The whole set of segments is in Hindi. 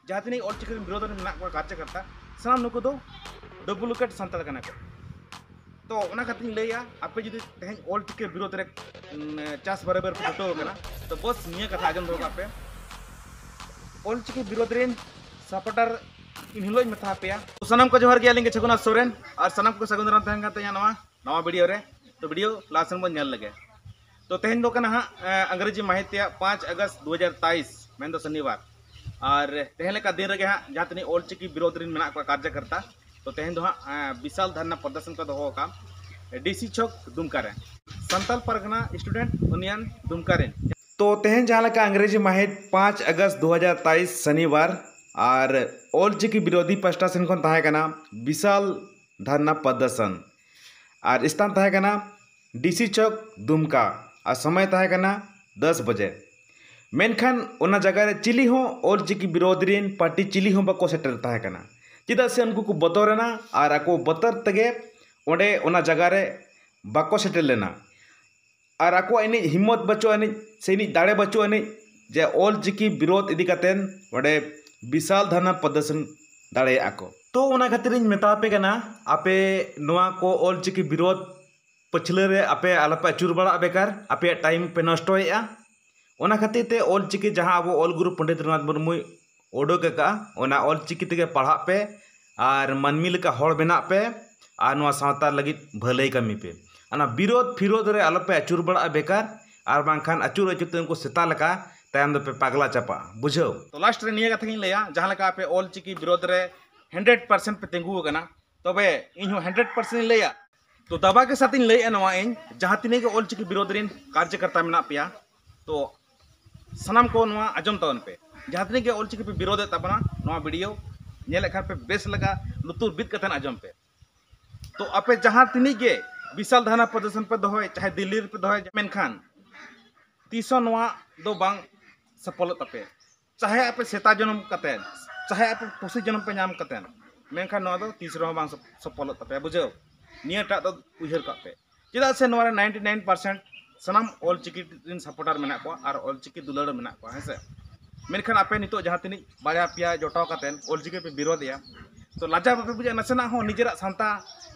जहाँ तीन ऑलचिकी विरोध में मेना को कार्यकर्ता सानाम नुकु दो डुप्लीकेट सान्ताल कना को तो ओना खातिर लैया आपे जुदी तेहन ऑलचिकी विरोध रे चास बराबर पे जुटो कना तो बस निया कथा आजम दो पे ऑलचिकी विरोध रे सपोर्टर इन हिलो मेथा पे तो सनम को जोहर गया लिंगे छगुना सोरेन और सनम को सगुन रान तहन काते नवा वीडियो रे तो वीडियो लास्ट में नेल लगे तो तेहन दो कना अंग्रेजी माहित्या 5 अगस्त 2023 मेन दो शनिवार और तेहन लेका दिन रे हाँ जहाँ तीन ऑलचिकी विरोध रे मेना को कार्यकर्ता तो तेहन दो हाँ विशाल धरना प्रदर्शन को दोहो का डीसी चौक दुमका रे संताल परगना स्टूडेंट यूनियन दुमका रे तो तेहन जहाँ लेका अंग्रेजी माहित 5 अगस्त 2023 शनिवार और ऑलचिकी विरोधी पास्टा सेन खन ताहे कना विशाल धरना प्रदर्शन और स्थान ताहे कना डीसी चौक दुमका और समय ताहे कना 10 बजे मेनखान ओना जगह रे चिली हो ऑलचिकी विरोध रेन पार्टी चिली हो बको सेटर ताहे कना चिदा से उनको को बतरना और ako बतर तगे ओंडे ओना जगह रे बको सेटर लेना और ako एनी हिम्मत बचो एनी सेनी दाड़े बचो एनी जे ऑलचिकी विरोध इदी कातेन ओंडे विशाल धरना प्रदर्शन दाड़े आको तो ओना खातिर इन मेतापे कना आपे नोआ को ऑलचिकी विरोध पछले रे आपे आलपे अचुर बड़ा बेकार आपे टाइम पे नष्टोएआ ओना खातिर ते ऑलचिकी जहां अब ऑल गुरु पंडित रघुनाथ मुर्मू ओडोक का ओना ऑलचिकी तेगे पढ़ा पे और मानमी लेका हड़ बना पे और नोआ सावता लगी भलाई कमी पे अना विरोध फिरोध रे आलपे अचुर बड़ा बेकार और बांखान अचुर अचुर ते उनको सेता लका तायम दो पे पागला चापा बुझो तो लास्ट रे निया कथा लैया जहां लका पे ऑलचिकी विरोध रे 100% पे तेंगु कना तबे इनहो 100% लैया तो दबा के साथ इन लैया नवा इन जहां तिने के ऑलचिकी विरोध रेन कार्यकर्ता मेना पिया तो सनम को नवा आजम तवन पे जहां तिने के ऑलचिकी पे विरोध तबना नवा वीडियो नेले खान पे बेस लगा लुतुर बित कथन आजम पे तो आपे जहां तिने के विशाल धरना प्रदर्शन पे दोय चाहे दिल्ली पे दोय मेनखान तीसो नवा दो बांग सफल तपे चाहे आपे सेता जन्म कते चाहे आपे पुसी जन्म पे नाम कते मेनखान नवा दो तीसरो बांग सफल तपे बुझो नियटा दो उहर कापे चिदा से नवा 99% सनाम ऑलचिकी रिन सपोर्टर मेना को और ऑलचिकी दुलड़ मेना को है से मेनखान आपे नितो जहां तिनी बाया पिया जोटाव कातेन ऑलचिकी पे विरोधया तो लाजा बापे बुझा नसेना हो निजेरा सांता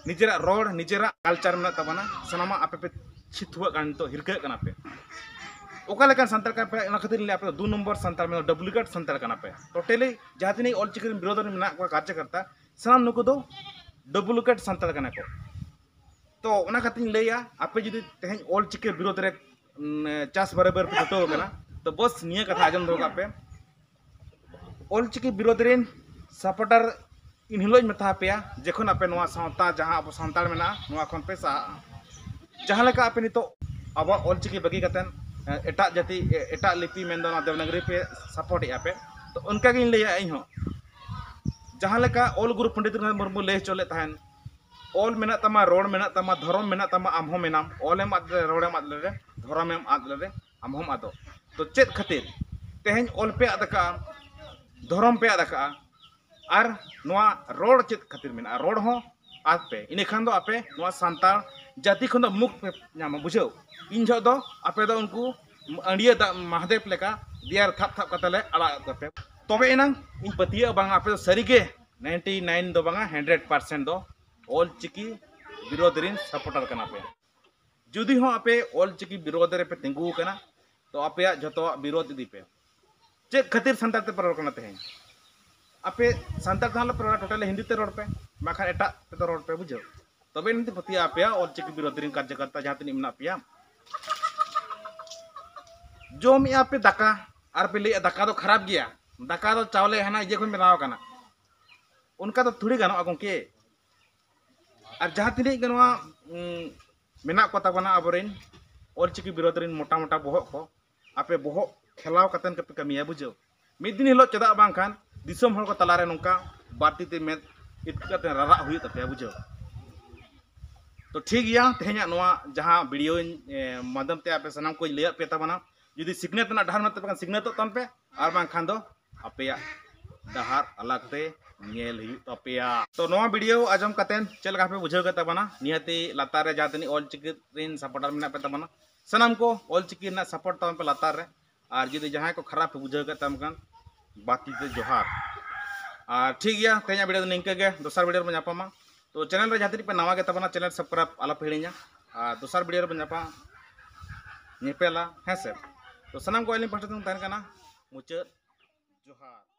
निजेरा रोड निजेरा कल्चर मेना तबना सनामा आपे पे छिथुआ कान तो हिरके कना पे ओका लेकन संताल का पे खातिर ले आपे 2 नंबर संताल में डुप्लीकेट संताल कना पे टोटली जहां तिनी ऑलचिकी रिन विरोध मेना को कार्यकर्ता सनाम नुको दो डुप्लीकेट संताल कना को तो ओना खातिर लैया आपे जुदी तेहन ऑलचिकी विरोध रे चास बराबर पे जुटो कना तो बस निया कथा आजम दो पे ऑलचिकी विरोध रेन सपोर्टर इन हिलो मेथा पे जखन आपे नवा सावता जहां अब सांताल मेना नवा खन पे सा जहां लेका आपे नितो अब ऑलचिकी बगी कतन एटा जाति एटा लिपि मेन दो देवनागरी पे सपोर्ट या पे तो उनका गिन लैया इन हो जहां लेका ऑल गुरु पंडित रघुनाथ मुर्मू ले चले तहन ऑल मेना तमा रोड मेना तमा धर्म मेना तमा आम हो मेनाम ऑलेम आद रोडेम आद ले धर्मेम आद ले आम हम आदो तो चेत खातिर तेहन ऑल पे आदका धर्म पे आदका और नवा रोड चेत खातिर मेना रोड हो आद पे इने खान दो आपे नवा सांताल जाति खन दो मुख पे नाम बुझो इन जो दो आपे दो उनको अंडिया दा महादेव लेका दियार थाप थाप कतले अला पे तबे एनंग इन पतिया बांग आपे सरीगे 99 दो बांगा 100% दो ऑलचिकी विरोध रिन सपोर्टर कना पे जुदी हो आपे ऑलचिकी विरोध रे पे तेंगु कना तो आपे जतो विरोध इदी पे चे खातिर संताल ते परर कना तेहन आपे संताल थाला पर टोटल हिंदी ते रोड पे माखा एटा ते रोड पे बुझो तबे नती पतिया आपे ऑलचिकी विरोध रिन कार्यकर्ता जहां तिनी मेना पिया जोम या पे दाका आर पे ले दाका दो खराब गया दाका दो चावले हना जे खन बनाव कना उनका तो थोड़ी गानो अगोंके और जहाँ तीन गनवा मेना को तबना अबरेन ऑलचिकी विरोध रिन मोटा मोटा बोहक को आपे बोहक खेलाव कतन के कमिया बुझो मिद दिन हिलो चदा बांखान दिसम हर को तलारे नोंका बाती ते में इतकते रारा हुई तपे बुझो तो ठीक गया तेहना नवा जहाँ वीडियो माध्यम ते आपे सनाम को ले पे तबना जुदी सिग्नेत ना डहार मत सिग्नेत तन पे और बांखान दो आपे डहार अलग ते नेल हुई तपेया तो नवा वीडियो आजम कतेन चल का पे बुझाव के तबना नियति लातार रे जातनी ऑलचिकी रिन सपोर्टर मेना पे तबना सनाम को ऑलचिकी ना सपोर्ट तम पे लातार रे और जुदी जहां को खराब पे बुझाव के तम कन बाती ते जोहार। ठीक गया तेज वीडियो निंका गे दोसर वीडियो में नापामा तो चैनल रे जहाँ पे नवा गे तबना चैनल सब्सक्राइब आला पे हिड़िया दोसर वीडियो में नापा निपेला हैं से तो सनाम को पास मुचाद जोहार।